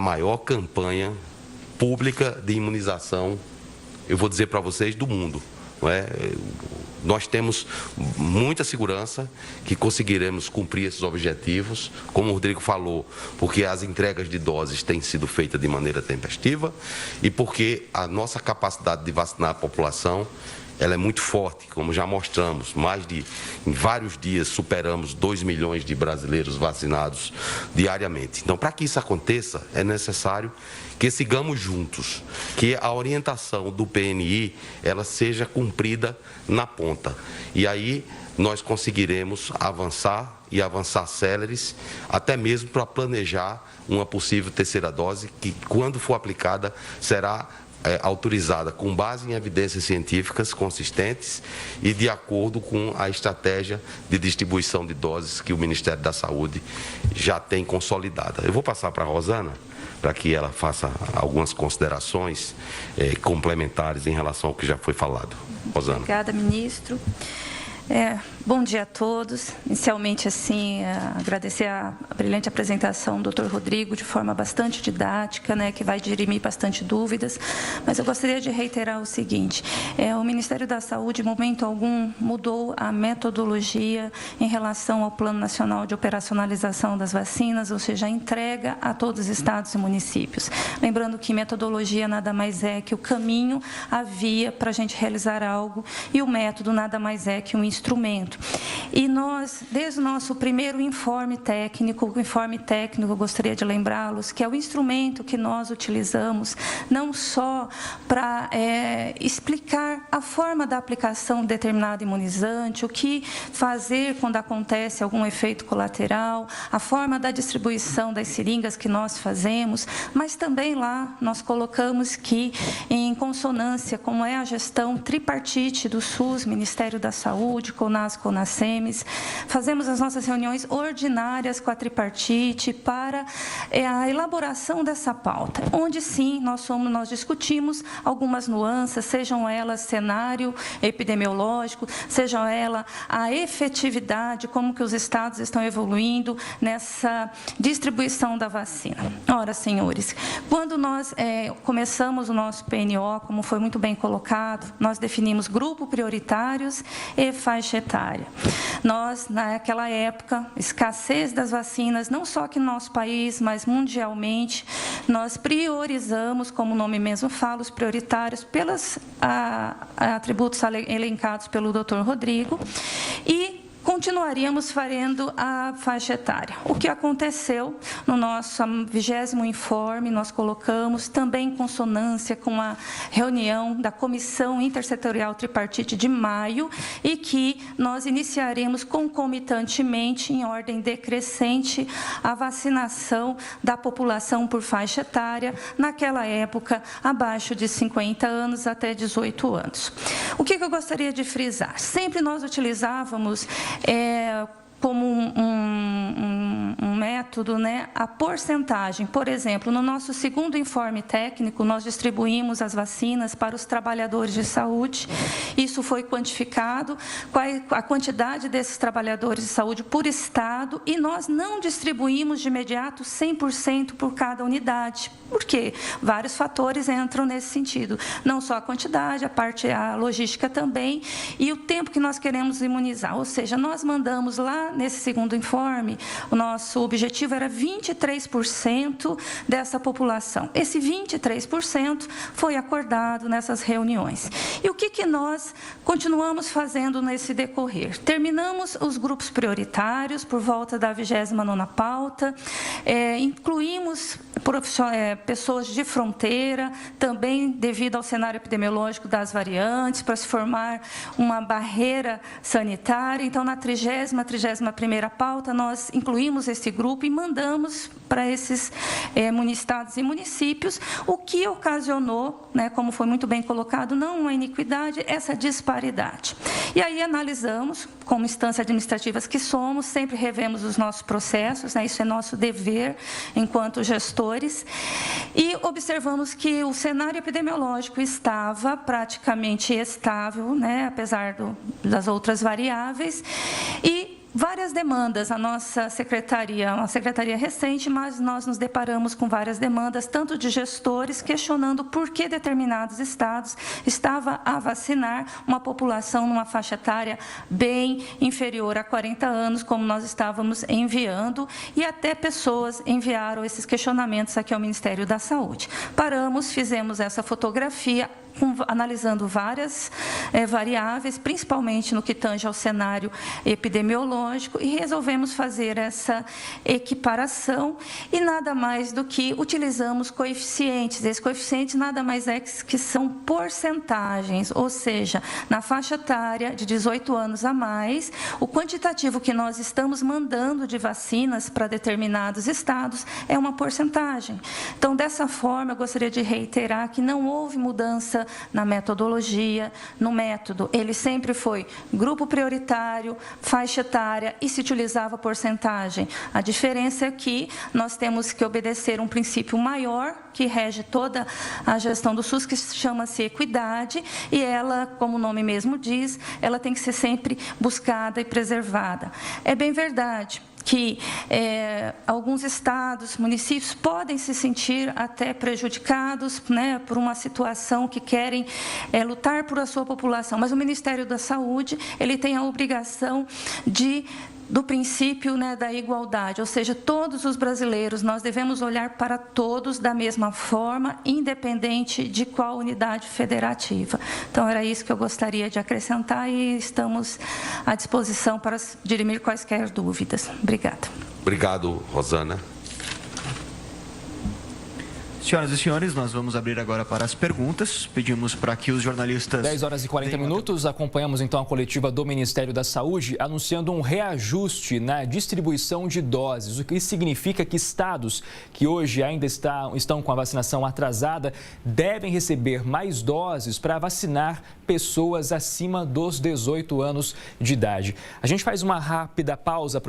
maior campanha pública de imunização, eu vou dizer para vocês, do mundo. Não é? Nós temos muita segurança que conseguiremos cumprir esses objetivos, como o Rodrigo falou, porque as entregas de doses têm sido feitas de maneira tempestiva e porque a nossa capacidade de vacinar a população ela é muito forte, como já mostramos. Em vários dias, superamos 2 milhões de brasileiros vacinados diariamente. Então, para que isso aconteça, é necessário que sigamos juntos, que a orientação do PNI ela seja cumprida na ponta. E aí nós conseguiremos avançar e avançar céleres, até mesmo para planejar uma possível terceira dose, que, quando for aplicada, será autorizada com base em evidências científicas consistentes e de acordo com a estratégia de distribuição de doses que o Ministério da Saúde já tem consolidada. Eu vou passar para a Rosana, para que ela faça algumas considerações complementares em relação ao que já foi falado. Rosana. Obrigada, ministro. Bom dia a todos. Inicialmente, assim, agradecer a brilhante apresentação do Dr. Rodrigo, de forma bastante didática, né, que vai dirimir bastante dúvidas. Mas eu gostaria de reiterar o seguinte: o Ministério da Saúde, em momento algum, mudou a metodologia em relação ao Plano Nacional de Operacionalização das Vacinas, ou seja, a entrega a todos os estados e municípios. Lembrando que metodologia nada mais é que o caminho, a via para a gente realizar algo, e o método nada mais é que um instrumento. E nós, desde o nosso primeiro informe técnico, eu gostaria de lembrá-los que é o instrumento que nós utilizamos não só para explicar a forma da aplicação de determinado imunizante, o que fazer quando acontece algum efeito colateral, a forma da distribuição das seringas que nós fazemos, mas também lá nós colocamos que, em consonância com a gestão tripartite do SUS, Ministério da Saúde, CONAS, CONASEMES, fazemos as nossas reuniões ordinárias com a tripartite para a elaboração dessa pauta, onde sim nós discutimos algumas nuances, sejam elas cenário epidemiológico, sejam elas a efetividade, como que os estados estão evoluindo nessa distribuição da vacina. Ora, senhores, quando nós começamos o nosso PNO, como foi muito bem colocado, nós definimos grupos prioritários e faixa etária. Nós, naquela época, escassez das vacinas, não só aqui no nosso país, mas mundialmente, nós priorizamos, como o nome mesmo fala, os prioritários, pelos atributos elencados pelo Dr. Rodrigo, e continuaríamos fazendo a faixa etária. O que aconteceu no nosso 20º informe, nós colocamos também em consonância com a reunião da Comissão Intersetorial Tripartite de maio e que nós iniciaremos concomitantemente, em ordem decrescente, a vacinação da população por faixa etária, naquela época, abaixo de 50 anos até 18 anos. O que eu gostaria de frisar? Sempre nós utilizávamos como um método, né, a porcentagem. Por exemplo, no nosso segundo informe técnico, nós distribuímos as vacinas para os trabalhadores de saúde. Isso foi quantificado, a quantidade desses trabalhadores de saúde por estado, e nós não distribuímos de imediato 100% por cada unidade. Por quê? Vários fatores entram nesse sentido. Não só a quantidade, a logística também, e o tempo que nós queremos imunizar. Ou seja, nós mandamos lá, nesse segundo informe, o nosso objetivo era 23% dessa população. Esse 23% foi acordado nessas reuniões. E o que nós continuamos fazendo nesse decorrer? Terminamos os grupos prioritários por volta da 29ª pauta, incluímos pessoas de fronteira, também devido ao cenário epidemiológico das variantes, para se formar uma barreira sanitária. Então, na 31ª pauta, nós incluímos esse grupo e mandamos para esses estados e municípios, o que ocasionou, né, como foi muito bem colocado, não uma iniquidade, essa disparidade. E aí analisamos, como instância administrativas que somos, sempre revemos os nossos processos, né, isso é nosso dever enquanto gestores, e observamos que o cenário epidemiológico estava praticamente estável, né, apesar das outras variáveis, e várias demandas. A nossa secretaria é uma secretaria recente, mas nós nos deparamos com várias demandas, tanto de gestores questionando por que determinados estados estavam a vacinar uma população numa faixa etária bem inferior a 40 anos, como nós estávamos enviando, e até pessoas enviaram esses questionamentos aqui ao Ministério da Saúde. Paramos, fizemos essa fotografia, analisando várias variáveis, principalmente no que tange ao cenário epidemiológico, e resolvemos fazer essa equiparação e nada mais do que utilizamos coeficientes. Esses coeficientes nada mais é que são porcentagens, ou seja, na faixa etária de 18 anos a mais, o quantitativo que nós estamos mandando de vacinas para determinados estados é uma porcentagem. Então, dessa forma, eu gostaria de reiterar que não houve mudança na metodologia, no método. Ele sempre foi grupo prioritário, faixa etária e se utilizava porcentagem. A diferença é que nós temos que obedecer um princípio maior que rege toda a gestão do SUS, que chama-se equidade, e ela, como o nome mesmo diz, ela tem que ser sempre buscada e preservada. É bem verdade que alguns estados, municípios podem se sentir até prejudicados, né, por uma situação que querem lutar por a sua população, mas o Ministério da Saúde, ele tem a obrigação do princípio, né, da igualdade, ou seja, todos os brasileiros, nós devemos olhar para todos da mesma forma, independente de qual unidade federativa. Então, era isso que eu gostaria de acrescentar e estamos à disposição para dirimir quaisquer dúvidas. Obrigada. Obrigado, Rosana. Senhoras e senhores, nós vamos abrir agora para as perguntas. Pedimos para que os jornalistas... 10 horas e 40 minutos. Acompanhamos então a coletiva do Ministério da Saúde anunciando um reajuste na distribuição de doses, o que significa que estados que hoje ainda estão com a vacinação atrasada devem receber mais doses para vacinar pessoas acima dos 18 anos de idade. A gente faz uma rápida pausa para o